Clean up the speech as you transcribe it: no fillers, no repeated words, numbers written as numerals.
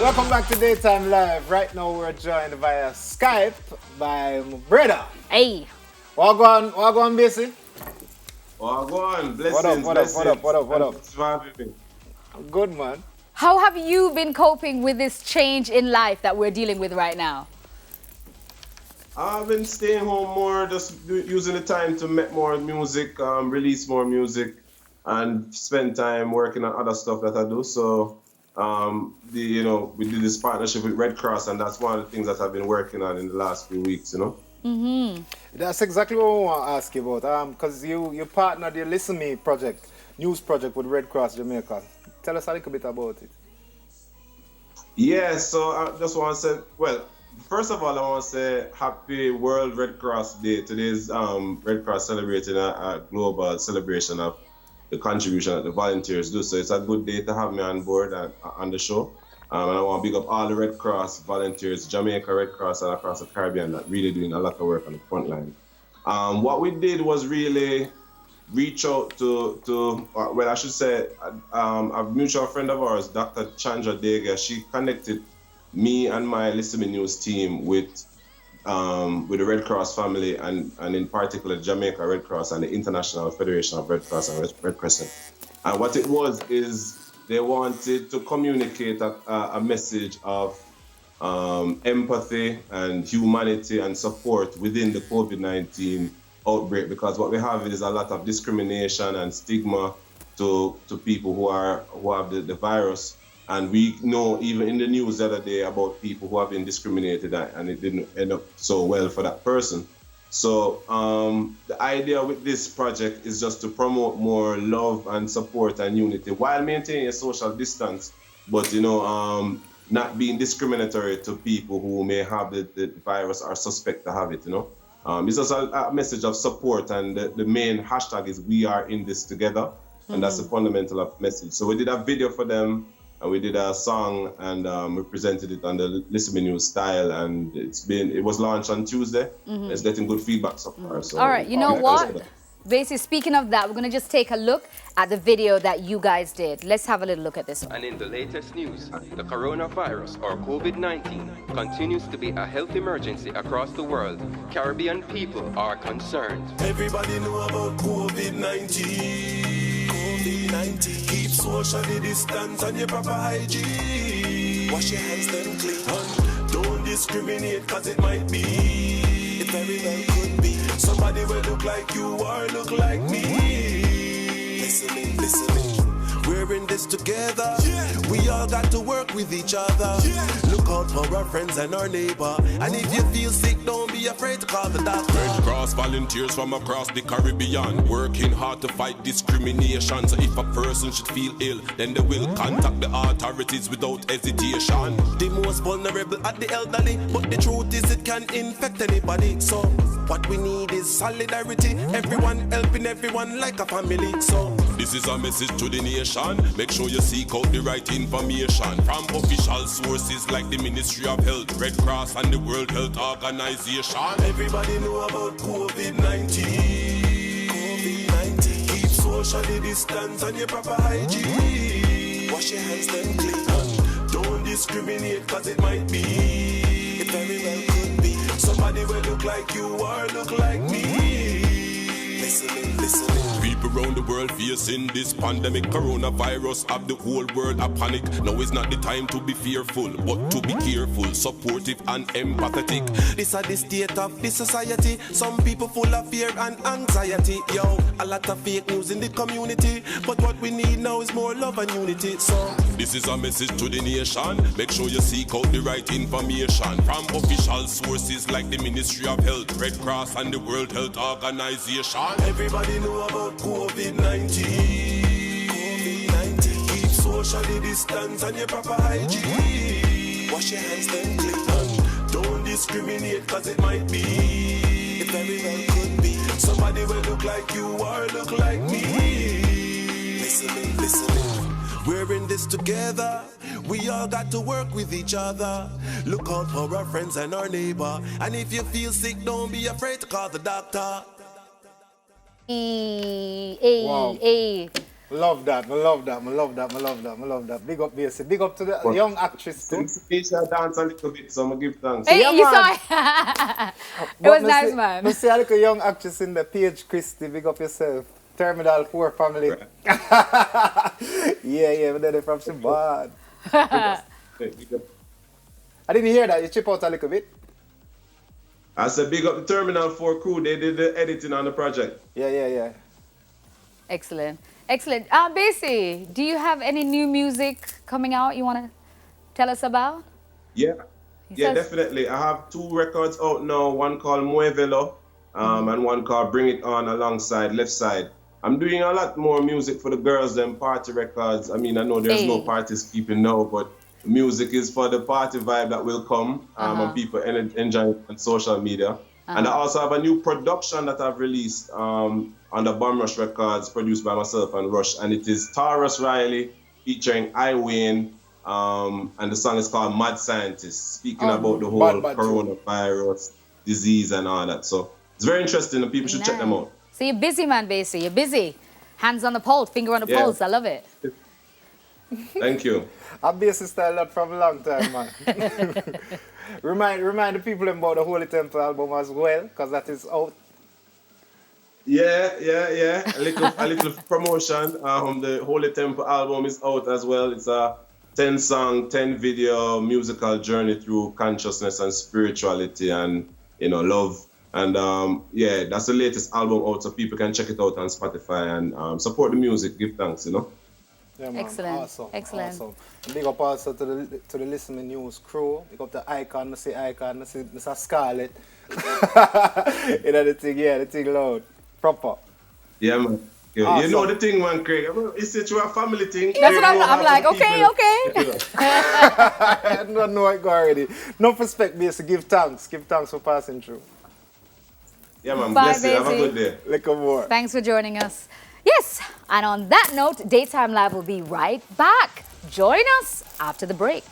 Welcome back to Daytime Live. Right now we're joined via Skype by my brother. Hey. Wagwan, Basie. Wagwan, What blessings, up? blessings. What up? Thanks for having me. I'm good, man. How have you been coping with this change in life that we're dealing with right now? I've been staying home more, just using the time to make more music, release more music, and spend time working on other stuff that I do. So, we did this partnership with Red Cross, and that's one of the things that I've been working on in the last few weeks. That's exactly what we want to ask you about. Because you partnered your Listen Me project, news project with Red Cross Jamaica. Tell us a little bit about it. Yeah, so I just want to say, well, first of all, I want to say happy World Red Cross Day. Today's Red Cross celebrating a global celebration of the contribution that the volunteers do. So it's a good day to have me on board and on the show. And I want to big up all the Red Cross volunteers, Jamaica Red Cross and across the Caribbean that really doing a lot of work on the front line. What we did was really reach out to well, I should say, a mutual friend of ours, Dr. Chandra Dega. She connected me and my Listen Me News team with the Red Cross family and in particular Jamaica Red Cross and the International Federation of Red Cross and Red Crescent. And what it was is they wanted to communicate a message of empathy and humanity and support within the COVID-19 outbreak, because what we have is a lot of discrimination and stigma to people who have the virus. And we know even in the news the other day about people who have been discriminated and it didn't end up so well for that person. So the idea with this project is just to promote more love and support and unity while maintaining a social distance, but not being discriminatory to people who may have the virus or suspect to have it, It's just a message of support, and the main hashtag is "We are in this together," and that's the fundamental message. So we did a video for them, and we did a song, and we presented it on the Listen Me News style, and it was launched on Tuesday. It's getting good feedback so far. So, all right, you know what? Basically, speaking of that, we're going to just take a look at the video that you guys did. Let's have a little look at this one. And in the latest news, the coronavirus, or COVID-19, continues to be a health emergency across the world. Caribbean people are concerned. Everybody know about COVID-19. COVID-19. Keep socially distance and your proper hygiene. Wash your hands, then clean. And don't discriminate, cause it might be. It very well could be. Somebody will look like you or look like me. Listening. We're in this together. Yeah. We all got to work with each other. Yeah. Look out for our friends and our neighbor. And if you feel sick, don't be afraid to call the doctor. Red Cross volunteers from across the Caribbean, working hard to fight discrimination. So if a person should feel ill, then they will contact the authorities without hesitation. The most vulnerable are the elderly, but the truth is it can infect anybody. So what we need is solidarity. Everyone helping everyone like a family. So this is a message to the nation. Make sure you seek out the right information from official sources like the Ministry of Health, Red Cross, and the World Health Organization. Everybody know about COVID-19. COVID-19. Keep socially distance and your proper hygiene. Wash your hands, then clean. Don't discriminate, cause it might be. It very well could be. Somebody will look like you or look like me. Listening. People around the world facing this pandemic. Coronavirus have the whole world a panic. Now is not the time to be fearful, but to be careful, supportive and empathetic. This is the state of the society. Some people full of fear and anxiety. Yo, a lot of fake news in the community. But what we need now is more love and unity. So this is a message to the nation. Make sure you seek out the right information from official sources like the Ministry of Health, Red Cross, and the World Health Organization. Everybody know about COVID-19. COVID-19. Keep socially distance and your proper hygiene. Wash your hands, then clean. Don't discriminate, cause it might be. It very well could be. Somebody will look like you or look like me. Listening. We're in this together. We all got to work with each other. Look out for our friends and our neighbor. And if you feel sick, don't be afraid to call the doctor. Wow. Love that. I love that. Big up, BSC. Big up to the young actress too. Tisha dance a little bit, so I'm gonna give thanks. Hey, Yeah, you man. saw it. It was nice, man. I see a little young actress in the PH Christie. Big up yourself. Terminal 4 family. Right. yeah, but then from Shibad. Hey, big up. I didn't hear that. You chip out a little bit. I said big up the Terminal 4 crew. They did the editing on the project. Yeah. Excellent. Basie, do you have any new music coming out you want to tell us about? Yeah. He Yeah, says- definitely. I have 2 records out now. One called Muévelo, and one called Bring It On alongside Left Side. I'm doing a lot more music for the girls than party records. I mean, I know there's no Hey. parties keeping now, but music is for the party vibe that will come, and people enjoy it on social media. And I also have a new production that I've released under Bomb Rush Records, produced by myself and Rush, and it is Taurus Riley featuring I Wayne, and the song is called Mad Scientist, speaking about the whole bad coronavirus disease and all that. So it's very interesting, and people should check them out. So you're busy, man, Basie. You're busy. Hands on the pulse, finger on the Yeah. pulse. I love it. Thank you. I've been style that from a long time, man. remind the people about the Holy Temple album as well, because that is out. Yeah. A little promotion. The Holy Temple album is out as well. It's a 10-song, 10-video musical journey through consciousness and spirituality and love. And yeah, that's the latest album out, so people can check it out on Spotify and support the music. Give thanks, Yeah, man. Excellent. Awesome. Excellent. And big up also to the Listening News crew. Big up the Icon, I see Mr. Scarlett. The thing loud. Proper. Yeah, man. Yeah. Awesome. You know the thing, man, Craig. It's a family thing. That's what Craig, I'm like, okay. I don't know it go already. No respect, BS. Give thanks for passing through. Yeah, man. Bye, Bless you. Have a Basie. good day. Little more. Thanks for joining us. Yes, and on that note, Daytime Live will be right back. Join us after the break.